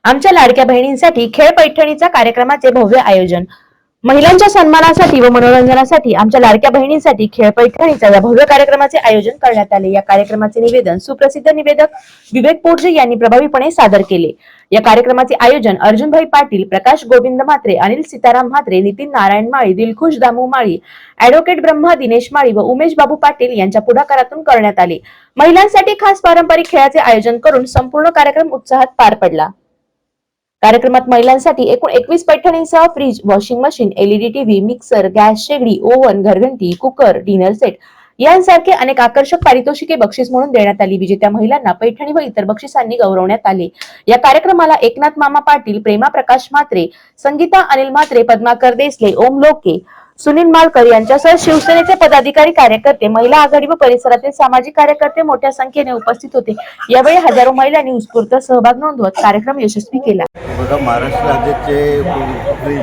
आमच्या लाडक्या बहिणींसाठी खेळ पैठणीचा कार्यक्रमाचे भव्य आयोजन। महिलांच्या सन्मानासाठी व मनोरंजनासाठी आमच्या लाडक्या बहिणींसाठी खेळ पैठणीचा या भव्य कार्यक्रमाचे आयोजन करण्यात आले। या कार्यक्रमाचे निवेदन सुप्रसिद्ध निवेदक विवेक पोटजे यांनी प्रभावीपणे सादर केले। या कार्यक्रमाचे आयोजन अर्जुनभाई पाटील, प्रकाश गोविंद म्हात्रे, अनिल सीताराम म्हात्रे, नितीन नारायण माळी, दिलखुश दामू माळी, ॲडव्होकेट ब्रह्मा दिनेश माळी व उमेश बाबू पाटील यांच्या पुढाकारातून करण्यात आले। महिलांसाठी खास पारंपरिक खेळाचे आयोजन करून संपूर्ण कार्यक्रम उत्साहात पार पडला। कार्यक्रमात महिलांसाठी एकूण 21 पैठणींसह fridge, washing machine, LED TV, mixer, gas शेगडी, ओव्हन, घरघंटी, कुकर, डिनर सेट यांसारखे अनेक आकर्षक पारितोषिके बक्षीस म्हणून देण्यात आली। विजेत्या महिलांना पैठणी व इतर बक्षिसांनी गौरवण्यात आले। या कार्यक्रमाला एकनाथ मामा पाटील, प्रेमा प्रकाश म्हात्रे, संगीता अनिल म्हात्रे, पद्माकर देसले, ओम लोके, सुनील मालकर यांच्यासह शिवसेनेचे पदाधिकारी, कार्यकर्ते, महिला आघाडी व परिसरातील सामाजिक कार्यकर्ते मोठ्या संख्येने उपस्थित होते। यावेळी हजारो महिलांनी उत्स्फूर्त सहभाग नोंदवत कार्यक्रम यशस्वी केला। बघा, महाराष्ट्र राज्याचे मुख्यमंत्री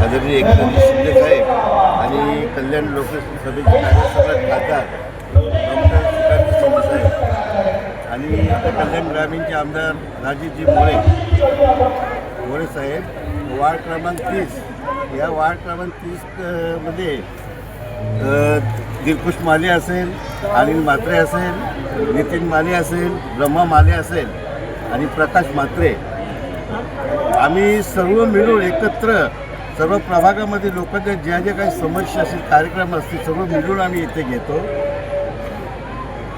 आदरणीय एकनाथ शिंदे साहेब आणि कल्याण लोकसभेचे राज्यसभा खासदार डॉक्टर सुकांत शिंदे साहेब आणि कल्याण ग्रामीणचे आमदार राजेशजी मोरे साहेब वार्ड क्रमांक 30 या वार्ड क्रमांक 30 मध्ये दिलखुश माले असेल, अनिल म्हात्रे असेल, नितीन माले असेल, ब्रह्मा माले असेल आणि प्रकाश म्हात्रे, आम्ही सर्व मिळून एकत्र सर्व प्रभागामध्ये लोकांच्या ज्या ज्या काही समस्या असतील, कार्यक्रम असतील, सर्व मिळून आम्ही इथे घेतो।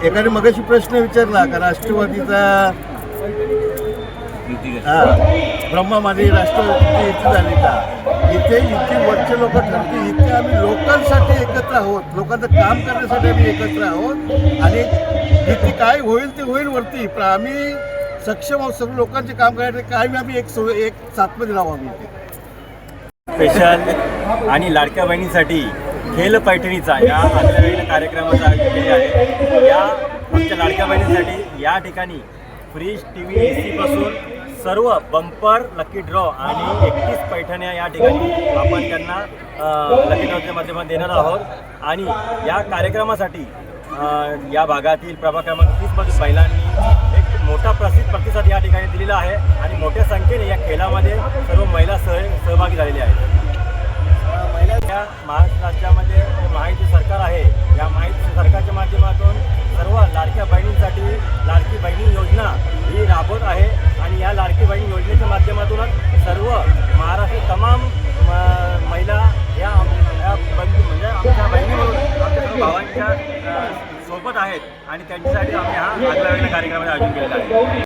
एकाने मगाशी प्रश्न विचारला का राष्ट्रवादीचा ब्रह्मा माले राष्ट्रवादी इथे झाली का? इथे वरचे लोक ठरते, इथे आम्ही लोकांसाठी एकत्र आहोत, लोकांचं काम करण्यासाठी आम्ही एकत्र आहोत आणि इथे काय होईल ते होईल वरती, पण आम्ही सक्षम आहोत सर्व लोकांचे काम करण्यासाठी। काय आम्ही एक साथमध्ये राहू आम्ही इथे। स्पेशल आणि लाडक्या बहिणींसाठी खेळ पैठणीचा या आगळ्या कार्यक्रमाचं आयोजन केले आहे। या आमच्या लाडक्या बहिणींसाठी या ठिकाणी फ्रीज, टीव्ही, एसी पासून सर्व बंपर, लकी ड्रॉ आणि 31 पैठण्या या ठिकाणी आपण त्यांना लकी ड्रॉच्या माध्यमातून देणार आहोत। आणि या कार्यक्रमासाठी या भागातील प्रभाग क्रमांक 30 मधील महिलांनी एक मोठा प्रतिसाद या ठिकाणी दिलेला आहे आणि मोठ्या संख्येने या खेळामध्ये सर्व महिला सहभागी झालेल्या आहेत। या महाराष्ट्र राज्यामध्ये जे महायुती सरकार आहे, या महायुती सरकारच्या माध्यमातून सर्व लाडक्या बहिणींसाठी लाडकी बहिणी योजना ही राबवत आहे आणि या लाडकी बहिणी योजनेच्या माध्यमातूनच सर्व महाराष्ट्र तमाम महिला या म्हणजे आमच्या बहिणी म्हणून आमच्या सर्व भावांच्या सोबत आहेत आणि त्यांच्यासाठी आम्ही हा आगळ्या वेगळ्या कार्यक्रमाचे आयोजन केलेला आहे।